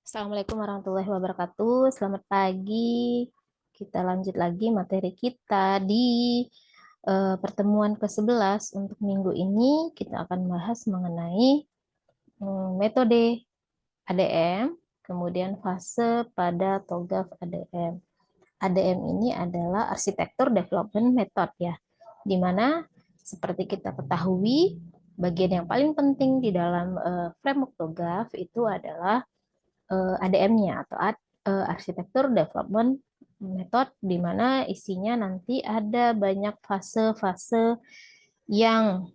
Assalamualaikum warahmatullahi wabarakatuh. Selamat pagi. Kita lanjut lagi materi kita di pertemuan ke-11 untuk minggu ini. Kita akan bahas mengenai metode ADM, kemudian fase pada TOGAF ADM. ADM ini adalah arsitektur development method ya, di mana seperti kita ketahui bagian yang paling penting di dalam framework TOGAF itu adalah ADM-nya atau arsitektur development method, di mana isinya nanti ada banyak fase-fase yang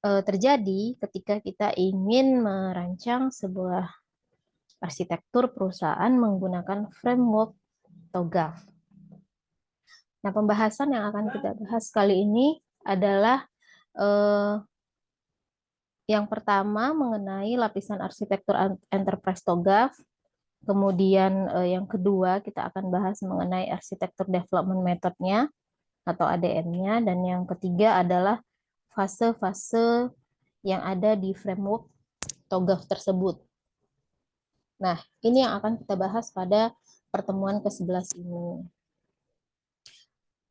terjadi ketika kita ingin merancang sebuah arsitektur perusahaan menggunakan framework TOGAF. Nah, pembahasan yang akan kita bahas kali ini adalah eh, yang pertama mengenai lapisan arsitektur enterprise TOGAF. Kemudian yang kedua kita akan bahas mengenai arsitektur development methodnya atau ADM-nya, dan yang ketiga adalah fase-fase yang ada di framework TOGAF tersebut. Nah, ini yang akan kita bahas pada pertemuan ke-11 ini.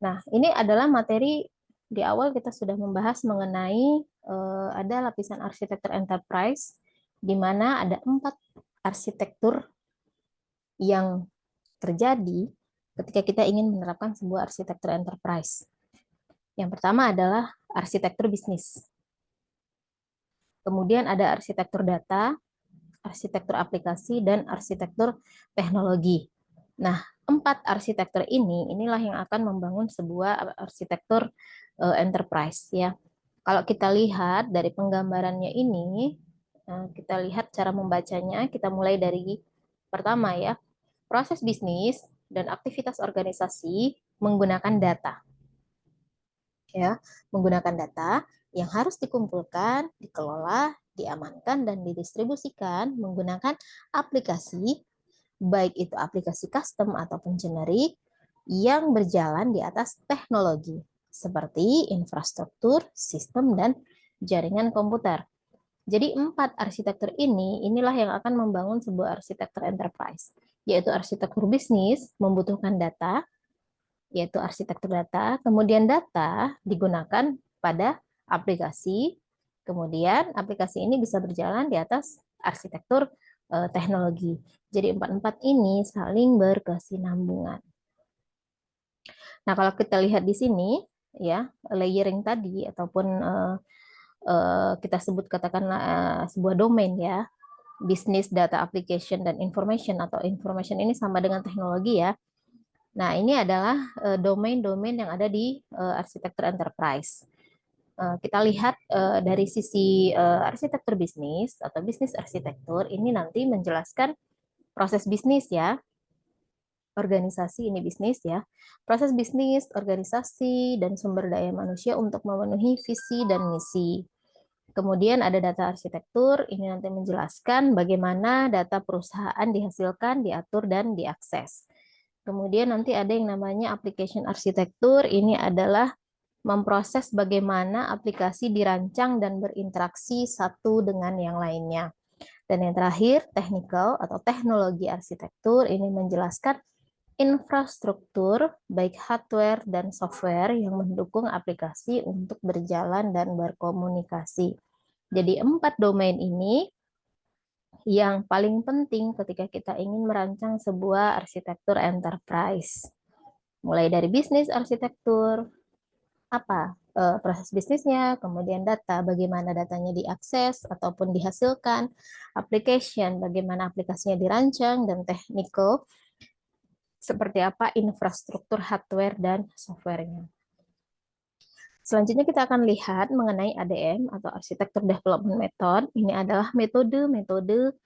Nah, ini adalah materi di awal kita sudah membahas mengenai ada lapisan arsitektur enterprise, di mana ada 4 arsitektur yang terjadi ketika kita ingin menerapkan sebuah arsitektur enterprise. Yang pertama adalah arsitektur bisnis. Kemudian ada arsitektur data, arsitektur aplikasi, dan arsitektur teknologi. Nah, 4 arsitektur inilah yang akan membangun sebuah arsitektur enterprise ya. Kalau kita lihat dari penggambarannya ini, kita lihat cara membacanya, kita mulai dari pertama ya, proses bisnis dan aktivitas organisasi menggunakan data. Ya, menggunakan data yang harus dikumpulkan, dikelola, diamankan, dan didistribusikan menggunakan aplikasi, baik itu aplikasi custom ataupun generik, yang berjalan di atas teknologi, seperti infrastruktur, sistem, dan jaringan komputer. Jadi 4 arsitektur inilah yang akan membangun sebuah arsitektur enterprise, yaitu arsitektur bisnis membutuhkan data, yaitu arsitektur data. Kemudian data digunakan pada aplikasi, kemudian aplikasi ini bisa berjalan di atas arsitektur teknologi. Jadi 4-4 ini saling berkesinambungan. Nah, kalau kita lihat di sini, ya, layering tadi ataupun kita sebut katakanlah sebuah domain ya, business data application dan information, atau information ini sama dengan teknologi ya. Nah, ini adalah domain-domain yang ada di arsitektur enterprise. Kita lihat dari sisi arsitektur bisnis atau bisnis arsitektur, ini nanti menjelaskan proses bisnis ya, organisasi ini bisnis ya, proses bisnis, organisasi, dan sumber daya manusia untuk memenuhi visi dan misi. Kemudian ada data arsitektur, ini nanti menjelaskan bagaimana data perusahaan dihasilkan, diatur, dan diakses. Kemudian nanti ada yang namanya application arsitektur, ini adalah memproses bagaimana aplikasi dirancang dan berinteraksi satu dengan yang lainnya. Dan yang terakhir, technical atau teknologi arsitektur, ini menjelaskan infrastruktur, baik hardware dan software yang mendukung aplikasi untuk berjalan dan berkomunikasi. Jadi 4 domain ini yang paling penting ketika kita ingin merancang sebuah arsitektur enterprise. Mulai dari bisnis arsitektur, apa proses bisnisnya, kemudian data, bagaimana datanya diakses ataupun dihasilkan, application, bagaimana aplikasinya dirancang, dan technical, seperti apa infrastruktur hardware dan softwarenya. Selanjutnya kita akan lihat mengenai ADM atau Architecture Development Method. Ini adalah metode-metode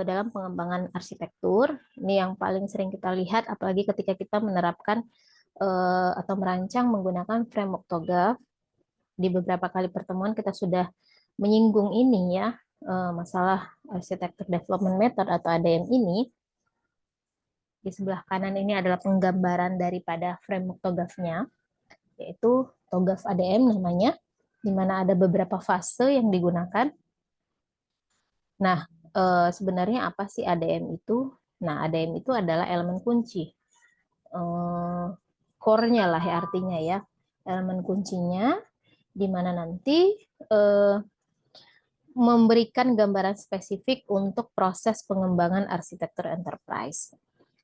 dalam pengembangan arsitektur. Ini yang paling sering kita lihat, apalagi ketika kita menerapkan atau merancang menggunakan framework TOGAF. Di beberapa kali pertemuan kita sudah menyinggung ini ya, masalah Architecture Development Method atau ADM ini. Di sebelah kanan ini adalah penggambaran daripada framework TOGAF-nya, yaitu TOGAF ADM namanya, di mana ada beberapa fase yang digunakan. Nah, sebenarnya apa sih ADM itu? Nah, ADM itu adalah elemen kunci. Core-nya lah ya artinya ya. Elemen kuncinya di mana nanti eh, memberikan gambaran spesifik untuk proses pengembangan arsitektur enterprise.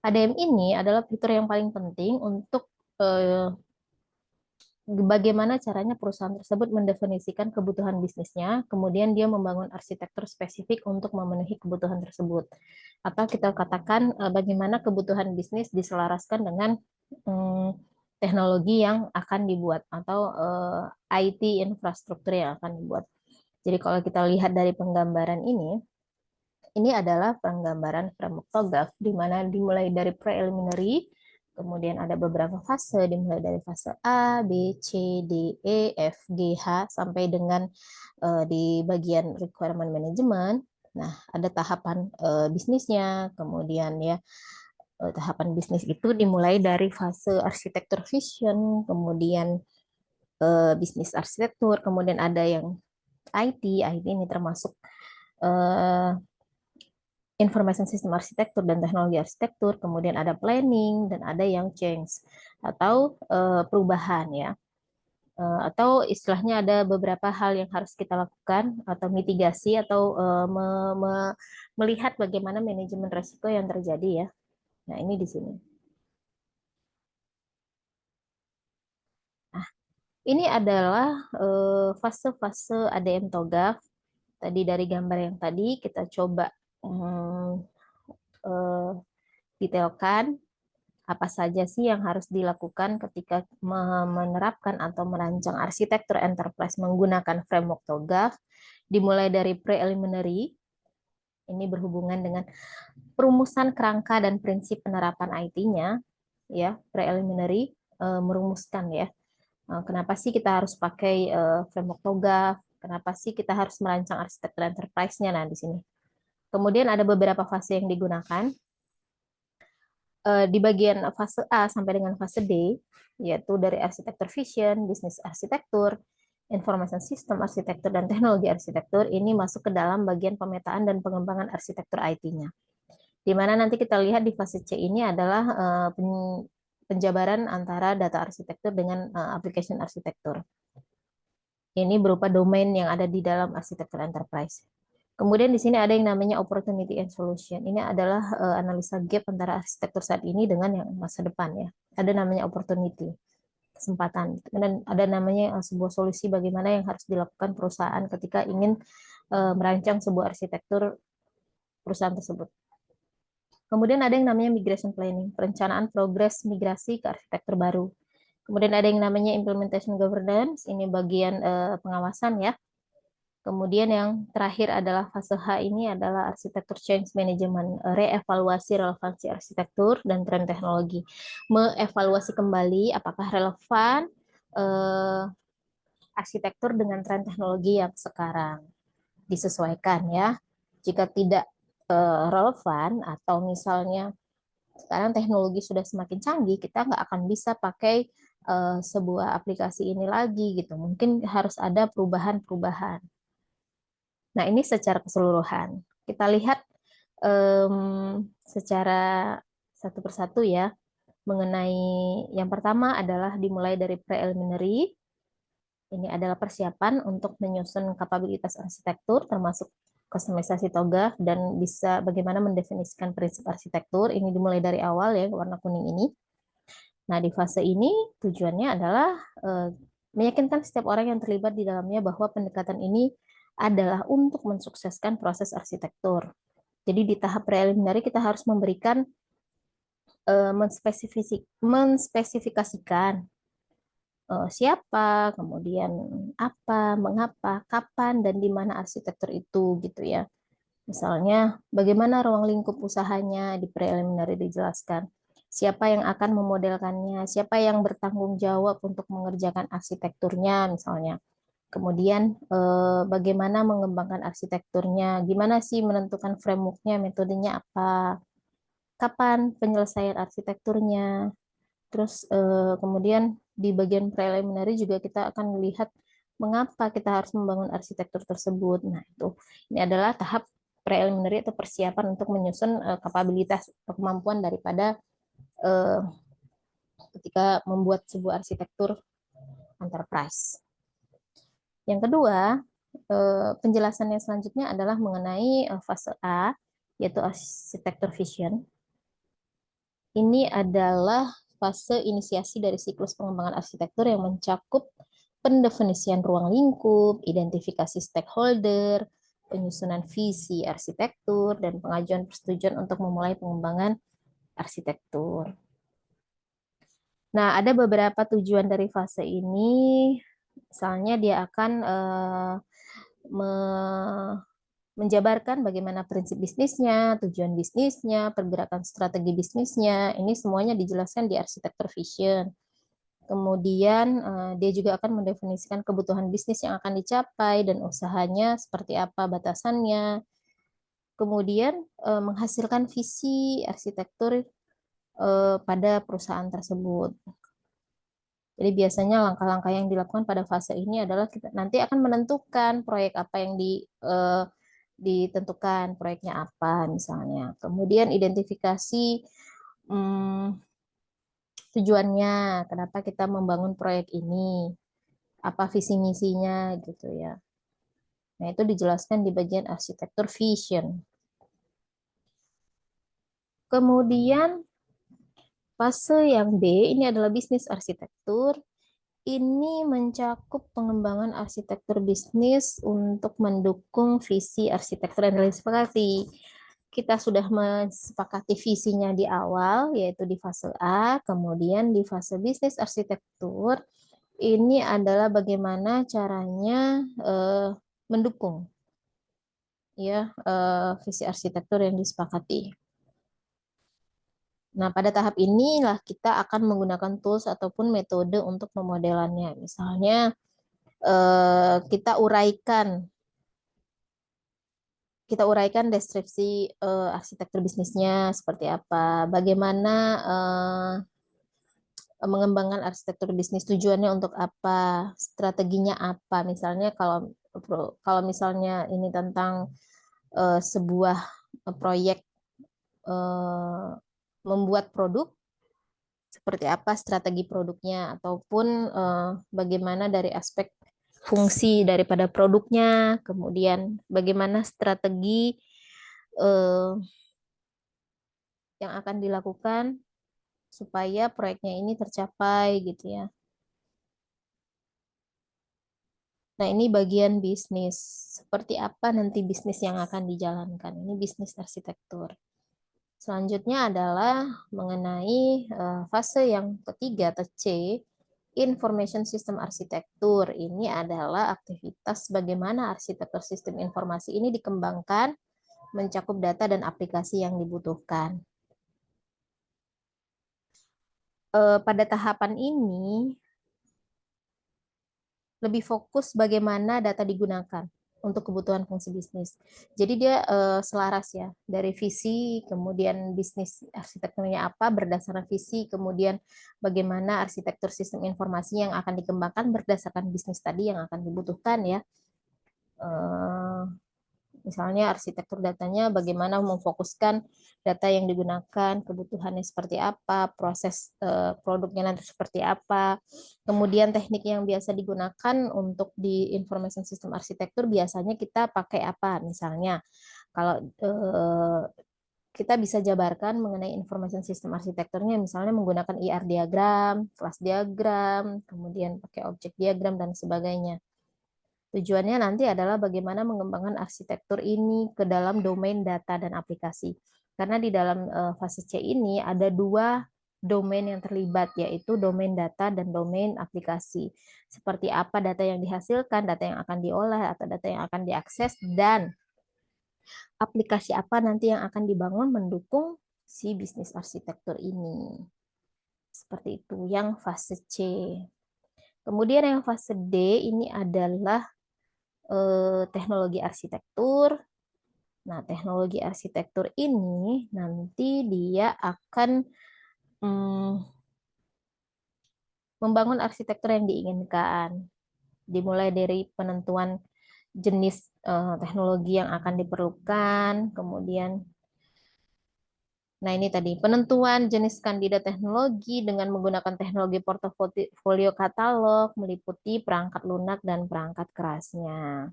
ADM ini adalah fitur yang paling penting untuk bagaimana caranya perusahaan tersebut mendefinisikan kebutuhan bisnisnya, kemudian dia membangun arsitektur spesifik untuk memenuhi kebutuhan tersebut. Atau kita katakan bagaimana kebutuhan bisnis diselaraskan dengan teknologi yang akan dibuat atau IT infrastruktur yang akan dibuat. Jadi kalau kita lihat dari penggambaran ini adalah penggambaran framework TOGAF, di mana dimulai dari preliminary, kemudian ada beberapa fase, dimulai dari fase A, B, C, D, E, F, G, H, sampai dengan di bagian requirement management. Nah, ada tahapan bisnisnya, kemudian ya tahapan bisnis itu dimulai dari fase arsitektur vision, kemudian bisnis arsitektur, kemudian ada yang IT ini termasuk information system arsitektur dan teknologi arsitektur, kemudian ada planning dan ada yang change atau perubahan ya. Atau istilahnya ada beberapa hal yang harus kita lakukan atau mitigasi atau melihat bagaimana manajemen risiko yang terjadi ya. Nah, ini di sini. Nah, ini adalah fase-fase ADM TOGAF. Tadi dari gambar yang tadi kita coba detailkan apa saja sih yang harus dilakukan ketika menerapkan atau merancang arsitektur enterprise menggunakan framework TOGAF, dimulai dari preliminary, ini berhubungan dengan perumusan kerangka dan prinsip penerapan IT-nya, ya, preliminary, merumuskan ya, kenapa sih kita harus pakai framework TOGAF, kenapa sih kita harus merancang arsitektur enterprise-nya, nah di sini. Kemudian ada beberapa fase yang digunakan, di bagian fase A sampai dengan fase D, yaitu dari arsitektur vision, bisnis arsitektur, information system arsitektur, dan teknologi arsitektur, ini masuk ke dalam bagian pemetaan dan pengembangan arsitektur IT-nya. Di mana nanti kita lihat di fase C ini adalah penjabaran antara data arsitektur dengan application arsitektur. Ini berupa domain yang ada di dalam arsitektur enterprise. Kemudian di sini ada yang namanya opportunity and solution. Ini adalah analisa gap antara arsitektur saat ini dengan yang masa depan ya. Ada namanya opportunity, kesempatan. Dan ada namanya sebuah solusi bagaimana yang harus dilakukan perusahaan ketika ingin merancang sebuah arsitektur perusahaan tersebut. Kemudian ada yang namanya migration planning, perencanaan progres migrasi ke arsitektur baru. Kemudian ada yang namanya implementation governance, ini bagian pengawasan ya. Kemudian yang terakhir adalah fase H, ini adalah arsitektur change management, reevaluasi relevansi arsitektur dan tren teknologi. Mengevaluasi kembali apakah relevan arsitektur dengan tren teknologi yang sekarang, disesuaikan ya. Jika tidak relevan atau misalnya sekarang teknologi sudah semakin canggih, kita nggak akan bisa pakai sebuah aplikasi ini lagi gitu. Mungkin harus ada perubahan-perubahan. Nah, ini secara keseluruhan. Kita lihat secara satu persatu ya, mengenai yang pertama adalah dimulai dari preliminary. Ini adalah persiapan untuk menyusun kapabilitas arsitektur, termasuk kustomisasi TOGAF, dan bisa bagaimana mendefinisikan prinsip arsitektur. Ini dimulai dari awal ya, warna kuning ini. Nah, di fase ini tujuannya adalah meyakinkan setiap orang yang terlibat di dalamnya bahwa pendekatan ini adalah untuk mensukseskan proses arsitektur. Jadi di tahap preliminary kita harus memberikan menspesifikasikan siapa, kemudian apa, mengapa, kapan, dan di mana arsitektur itu gitu ya. Misalnya bagaimana ruang lingkup usahanya di preliminary dijelaskan. Siapa yang akan memodelkannya, siapa yang bertanggung jawab untuk mengerjakan arsitekturnya misalnya. Kemudian bagaimana mengembangkan arsitekturnya, gimana sih menentukan framework-nya, metodenya apa, kapan penyelesaian arsitekturnya. Terus kemudian di bagian preliminary juga kita akan melihat mengapa kita harus membangun arsitektur tersebut. Nah, itu ini adalah tahap preliminary atau persiapan untuk menyusun kapabilitas atau kemampuan daripada ketika membuat sebuah arsitektur enterprise. Yang kedua, penjelasannya selanjutnya adalah mengenai fase A, yaitu arsitektur vision. Ini adalah fase inisiasi dari siklus pengembangan arsitektur yang mencakup pendefinisian ruang lingkup, identifikasi stakeholder, penyusunan visi arsitektur, dan pengajuan persetujuan untuk memulai pengembangan arsitektur. Nah, ada beberapa tujuan dari fase ini. Misalnya dia akan menjabarkan bagaimana prinsip bisnisnya, tujuan bisnisnya, pergerakan strategi bisnisnya. Ini semuanya dijelaskan di arsitektur vision. Kemudian dia juga akan mendefinisikan kebutuhan bisnis yang akan dicapai dan usahanya seperti apa batasannya. Kemudian menghasilkan visi arsitektur pada perusahaan tersebut. Jadi biasanya langkah-langkah yang dilakukan pada fase ini adalah kita nanti akan menentukan proyek apa yang ditentukan, proyeknya apa misalnya. Kemudian identifikasi tujuannya, kenapa kita membangun proyek ini, apa visi misinya gitu ya. Nah, itu dijelaskan di bagian arsitektur vision. Kemudian fase yang B ini adalah bisnis arsitektur. Ini mencakup pengembangan arsitektur bisnis untuk mendukung visi arsitektur yang disepakati. Kita sudah mensepakati visinya di awal, yaitu di fase A, kemudian di fase bisnis arsitektur, ini adalah bagaimana caranya mendukung ya visi arsitektur yang disepakati. Nah, pada tahap inilah kita akan menggunakan tools ataupun metode untuk pemodelannya. Misalnya, kita uraikan deskripsi arsitektur bisnisnya seperti apa, bagaimana mengembangkan arsitektur bisnis, tujuannya untuk apa, strateginya apa. Misalnya kalau misalnya ini tentang sebuah proyek membuat produk, seperti apa strategi produknya, ataupun bagaimana dari aspek fungsi daripada produknya, kemudian bagaimana strategi yang akan dilakukan supaya proyeknya ini tercapai gitu ya. Nah, ini bagian bisnis. Seperti apa nanti bisnis yang akan dijalankan? Ini bisnis arsitektur. Selanjutnya adalah mengenai fase yang ketiga atau C, Information System Arsitektur. Ini adalah aktivitas bagaimana arsitektur sistem informasi ini dikembangkan, mencakup data dan aplikasi yang dibutuhkan. Pada tahapan ini, lebih fokus bagaimana data digunakan untuk kebutuhan fungsi bisnis. Jadi dia selaras ya, dari visi, kemudian bisnis arsitekturnya apa, berdasarkan visi, kemudian bagaimana arsitektur sistem informasi yang akan dikembangkan berdasarkan bisnis tadi yang akan dibutuhkan ya. Misalnya arsitektur datanya bagaimana memfokuskan data yang digunakan, kebutuhannya seperti apa, proses produknya nanti seperti apa. Kemudian teknik yang biasa digunakan untuk di information system arsitektur biasanya kita pakai apa? Misalnya kalau kita bisa jabarkan mengenai information system arsitekturnya misalnya menggunakan IR diagram, kelas diagram, kemudian pakai objek diagram dan sebagainya. Tujuannya nanti adalah bagaimana mengembangkan arsitektur ini ke dalam domain data dan aplikasi. Karena di dalam fase C ini ada dua domain yang terlibat, yaitu domain data dan domain aplikasi. Seperti apa data yang dihasilkan, data yang akan diolah, atau data yang akan diakses, dan aplikasi apa nanti yang akan dibangun mendukung si bisnis arsitektur ini. Seperti itu yang fase C. Kemudian yang fase D ini adalah teknologi arsitektur. Nah, teknologi arsitektur ini nanti dia akan membangun arsitektur yang diinginkan. Dimulai dari penentuan jenis teknologi yang akan diperlukan, kemudian nah ini tadi penentuan jenis kandidat teknologi dengan menggunakan teknologi portofolio katalog meliputi perangkat lunak dan perangkat kerasnya.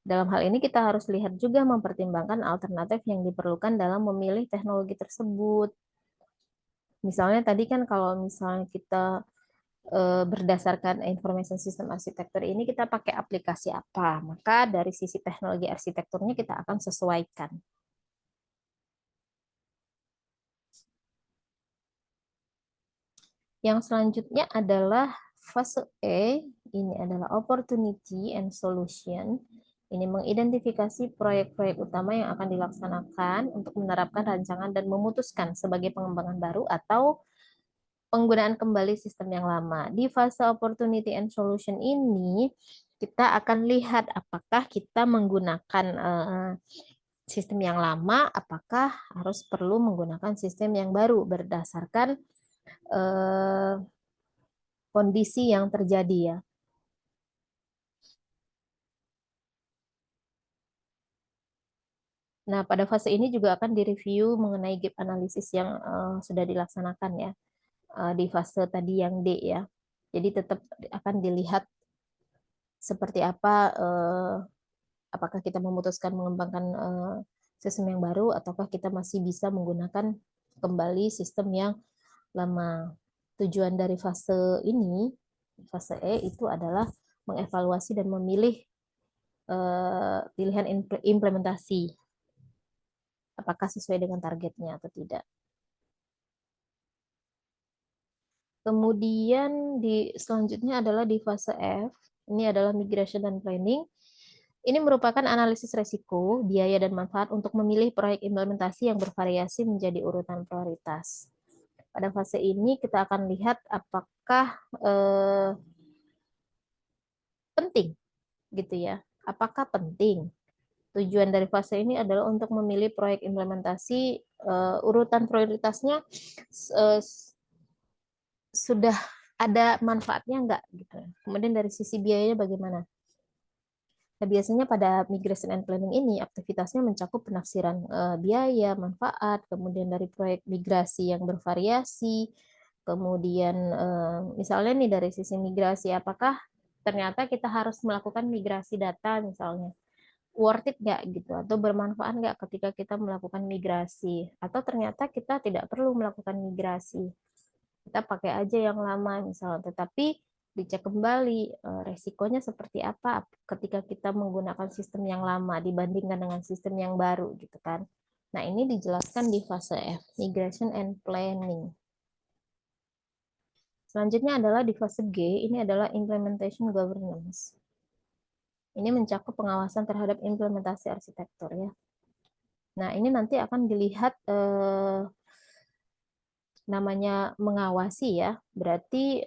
Dalam hal ini kita harus lihat juga mempertimbangkan alternatif yang diperlukan dalam memilih teknologi tersebut. Misalnya tadi kan kalau misalnya kita berdasarkan information system arsitektur ini kita pakai aplikasi apa, maka dari sisi teknologi arsitekturnya kita akan sesuaikan. Yang selanjutnya adalah fase E, ini adalah opportunity and solution. Ini mengidentifikasi proyek-proyek utama yang akan dilaksanakan untuk menerapkan rancangan dan memutuskan sebagai pengembangan baru atau penggunaan kembali sistem yang lama. Di fase opportunity and solution ini, kita akan lihat apakah kita menggunakan sistem yang lama, apakah harus perlu menggunakan sistem yang baru berdasarkan kondisi yang terjadi ya. Nah, pada fase ini juga akan direview mengenai gap analisis yang sudah dilaksanakan ya di fase tadi yang D ya. Jadi tetap akan dilihat seperti apa, apakah kita memutuskan mengembangkan sistem yang baru ataukah kita masih bisa menggunakan kembali sistem yang lama. Tujuan dari fase ini, fase E itu adalah mengevaluasi dan memilih pilihan implementasi apakah sesuai dengan targetnya atau tidak. Kemudian selanjutnya adalah di fase F, ini adalah migration dan planning. Ini merupakan analisis resiko, biaya dan manfaat untuk memilih proyek implementasi yang bervariasi menjadi urutan prioritas. Pada fase ini kita akan lihat apakah penting gitu ya. Apakah penting? Tujuan dari fase ini adalah untuk memilih proyek implementasi urutan prioritasnya sudah ada manfaatnya enggak gitu. Kemudian dari sisi biayanya bagaimana? Nah, biasanya pada migration and planning ini aktivitasnya mencakup penafsiran biaya, manfaat, kemudian dari proyek migrasi yang bervariasi, kemudian misalnya nih dari sisi migrasi, apakah ternyata kita harus melakukan migrasi data misalnya, worth it nggak gitu, atau bermanfaat nggak ketika kita melakukan migrasi, atau ternyata kita tidak perlu melakukan migrasi, kita pakai aja yang lama misalnya, tetapi dicek kembali resikonya seperti apa ketika kita menggunakan sistem yang lama dibandingkan dengan sistem yang baru gitu kan. Nah, ini dijelaskan di fase F, migration and planning. Selanjutnya adalah di fase G, ini adalah implementation governance. Ini mencakup pengawasan terhadap implementasi arsitektur ya. Nah, ini nanti akan dilihat namanya mengawasi ya, berarti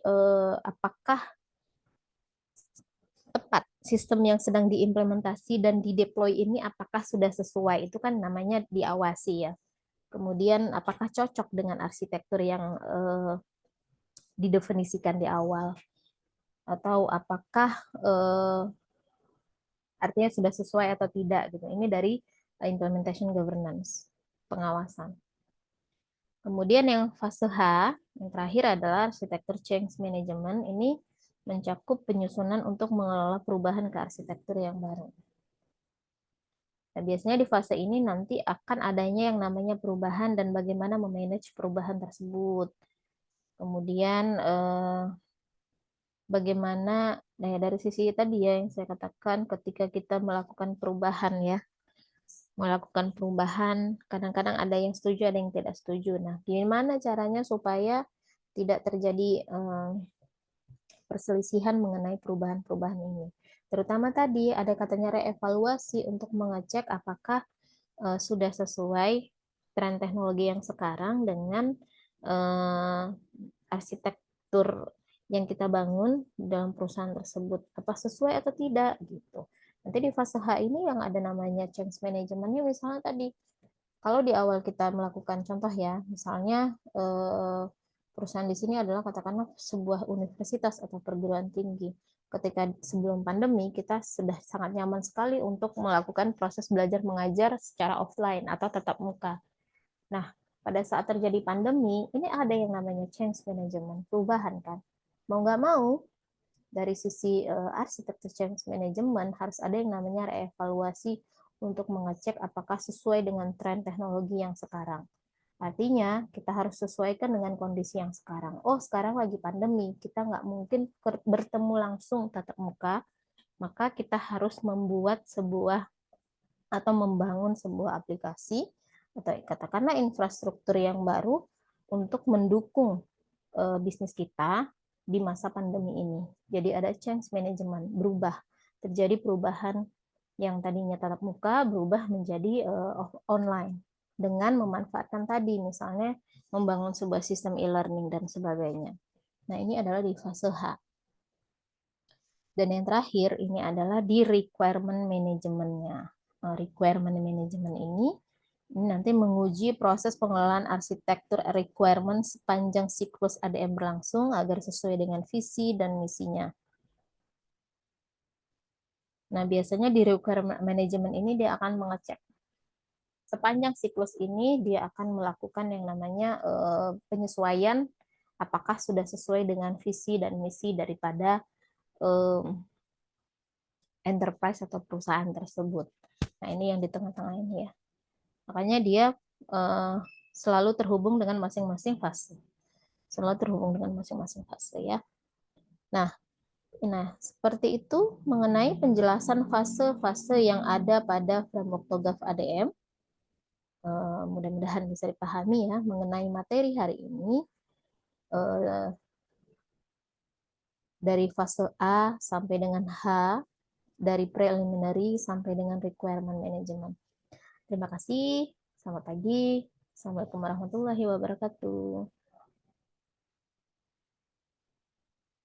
apakah tepat sistem yang sedang diimplementasi dan dideploy ini apakah sudah sesuai, itu kan namanya diawasi ya. Kemudian apakah cocok dengan arsitektur yang didefinisikan di awal, atau apakah artinya sudah sesuai atau tidak gitu. Ini dari implementation governance, pengawasan. Kemudian yang fase H, yang terakhir adalah arsitektur change management. Ini mencakup penyusunan untuk mengelola perubahan ke arsitektur yang baru. Nah, biasanya di fase ini nanti akan adanya yang namanya perubahan dan bagaimana memanage perubahan tersebut. Kemudian bagaimana, nah dari sisi tadi ya yang saya katakan ketika kita melakukan perubahan ya, melakukan perubahan, kadang-kadang ada yang setuju, ada yang tidak setuju. Nah, gimana caranya supaya tidak terjadi perselisihan mengenai perubahan-perubahan ini. Terutama tadi ada katanya reevaluasi untuk mengecek apakah sudah sesuai tren teknologi yang sekarang dengan arsitektur yang kita bangun dalam perusahaan tersebut, apa sesuai atau tidak gitu. Nanti di fase H ini yang ada namanya change managementnya, misalnya tadi kalau di awal kita melakukan contoh ya, misalnya Perusahaan di sini adalah katakanlah sebuah universitas atau perguruan tinggi. Ketika sebelum pandemi, kita sudah sangat nyaman sekali untuk melakukan proses belajar mengajar secara offline atau tatap muka. Nah, pada saat terjadi pandemi, ini ada yang namanya change management, perubahan kan. Mau nggak mau, dari sisi arsitektur change management harus ada yang namanya reevaluasi untuk mengecek apakah sesuai dengan tren teknologi yang sekarang. Artinya, kita harus sesuaikan dengan kondisi yang sekarang. Oh, sekarang lagi pandemi, kita nggak mungkin bertemu langsung tatap muka, maka kita harus membuat sebuah atau membangun sebuah aplikasi atau katakanlah infrastruktur yang baru untuk mendukung bisnis kita di masa pandemi ini. Jadi ada change management, berubah, terjadi perubahan yang tadinya tatap muka berubah menjadi online dengan memanfaatkan tadi misalnya membangun sebuah sistem e-learning dan sebagainya. Nah, ini adalah di fase H. Dan yang terakhir ini adalah di requirement management-nya. Requirement management ini nanti menguji proses pengelolaan arsitektur requirement sepanjang siklus ADM berlangsung agar sesuai dengan visi dan misinya. Nah, biasanya di requirement management ini dia akan mengecek sepanjang siklus ini dia akan melakukan yang namanya penyesuaian apakah sudah sesuai dengan visi dan misi daripada enterprise atau perusahaan tersebut. Nah, ini yang di tengah-tengah ini ya. Makanya dia selalu terhubung dengan masing-masing fase. Selalu terhubung dengan masing-masing fase ya. Nah, seperti itu mengenai penjelasan fase-fase yang ada pada framework TOGAF ADM. Mudah-mudahan bisa dipahami ya mengenai materi hari ini. Dari fase A sampai dengan H, dari preliminary sampai dengan requirement management. Terima kasih, selamat pagi, assalamualaikum warahmatullahi wabarakatuh.